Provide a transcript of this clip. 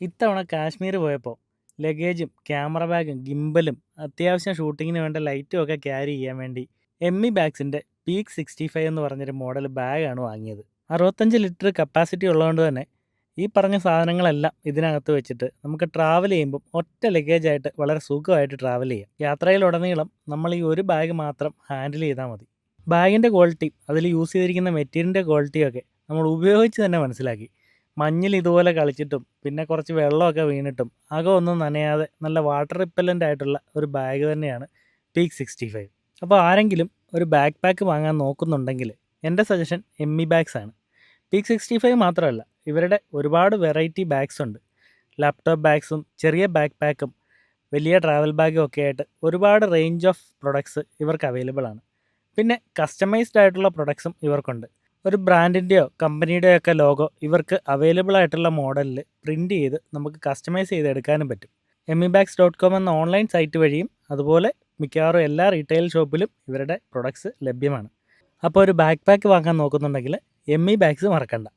ഇത്തവണ കാശ്മീർ പോയപ്പോൾ ലഗേജും ക്യാമറ ബാഗും ഗിംബലും അത്യാവശ്യം ഷൂട്ടിങ്ങിന് വേണ്ട ലൈറ്റും ഒക്കെ ക്യാരി ചെയ്യാൻ വേണ്ടി എമ്മി ബാഗ്സിൻ്റെ പീക്ക് 65 എന്ന് പറഞ്ഞൊരു മോഡൽ ബാഗാണ് വാങ്ങിയത്. 65 ലിറ്റർ കപ്പാസിറ്റി ഉള്ളതുകൊണ്ട് തന്നെ ഈ പറഞ്ഞ സാധനങ്ങളെല്ലാം ഇതിനകത്ത് വെച്ചിട്ട് നമുക്ക് ട്രാവൽ ചെയ്യുമ്പം ഒറ്റ ലഗേജായിട്ട് വളരെ സുഖമായിട്ട് ട്രാവൽ ചെയ്യാം. യാത്രയിലുടനീളം നമ്മൾ ഈ ഒരു ബാഗ് മാത്രം ഹാൻഡിൽ ചെയ്താൽ മതി. ബാഗിൻ്റെ ക്വാളിറ്റിയും അതിൽ യൂസ് ചെയ്തിരിക്കുന്ന മെറ്റീരിയലിൻ്റെ ക്വാളിറ്റിയൊക്കെ നമ്മൾ ഉപയോഗിച്ച് തന്നെ മനസ്സിലാക്കി. മഞ്ഞിൽ ഇതുപോലെ കളിച്ചിട്ടും പിന്നെ കുറച്ച് വെള്ളമൊക്കെ വീണിട്ടും അകമൊന്നും നനയാതെ നല്ല വാട്ടർ റിപ്പല്ലൻ്റ് ആയിട്ടുള്ള ഒരു ബാഗ് തന്നെയാണ് പീക്ക് 65. അപ്പോൾ ആരെങ്കിലും ഒരു ബാക്ക് പാക്ക് വാങ്ങാൻ നോക്കുന്നുണ്ടെങ്കിൽ എൻ്റെ സജഷൻ എമ്മി ബാഗ്സ് ആണ്. പീക്ക് 65 മാത്രമല്ല, ഇവരുടെ ഒരുപാട് വെറൈറ്റി ബാഗ്സ് ഉണ്ട്. ലാപ്ടോപ്പ് ബാഗ്സും ചെറിയ ബാക്ക് പാക്കും വലിയ ട്രാവൽ ബാഗും ഒക്കെ ആയിട്ട് ഒരുപാട് റേഞ്ച് ഓഫ് പ്രൊഡക്ട്സ് ഇവർക്ക് അവൈലബിൾ ആണ്. പിന്നെ കസ്റ്റമൈസ്ഡ് ആയിട്ടുള്ള പ്രൊഡക്ട്സും ഇവർക്കുണ്ട്. ഒരു ബ്രാൻഡിൻ്റെയോ കമ്പനിയുടെയോ ഒക്കെ ലോഗോ ഇവർക്ക് അവൈലബിൾ ആയിട്ടുള്ള മോഡലിൽ പ്രിൻ്റ് ചെയ്ത് നമുക്ക് കസ്റ്റമൈസ് ചെയ്തെടുക്കാനും പറ്റും. emmibags.com എന്ന ഓൺലൈൻ സൈറ്റ് വഴിയും അതുപോലെ മിക്കവാറും എല്ലാ റീറ്റെയിൽ ഷോപ്പിലും ഇവരുടെ പ്രൊഡക്ട്സ് ലഭ്യമാണ്. അപ്പോൾ ഒരു ബാക്ക് പാക്ക് വാങ്ങാൻ നോക്കുന്നുണ്ടെങ്കിൽ എമ്മി ബാഗ്സ് മറക്കണ്ട.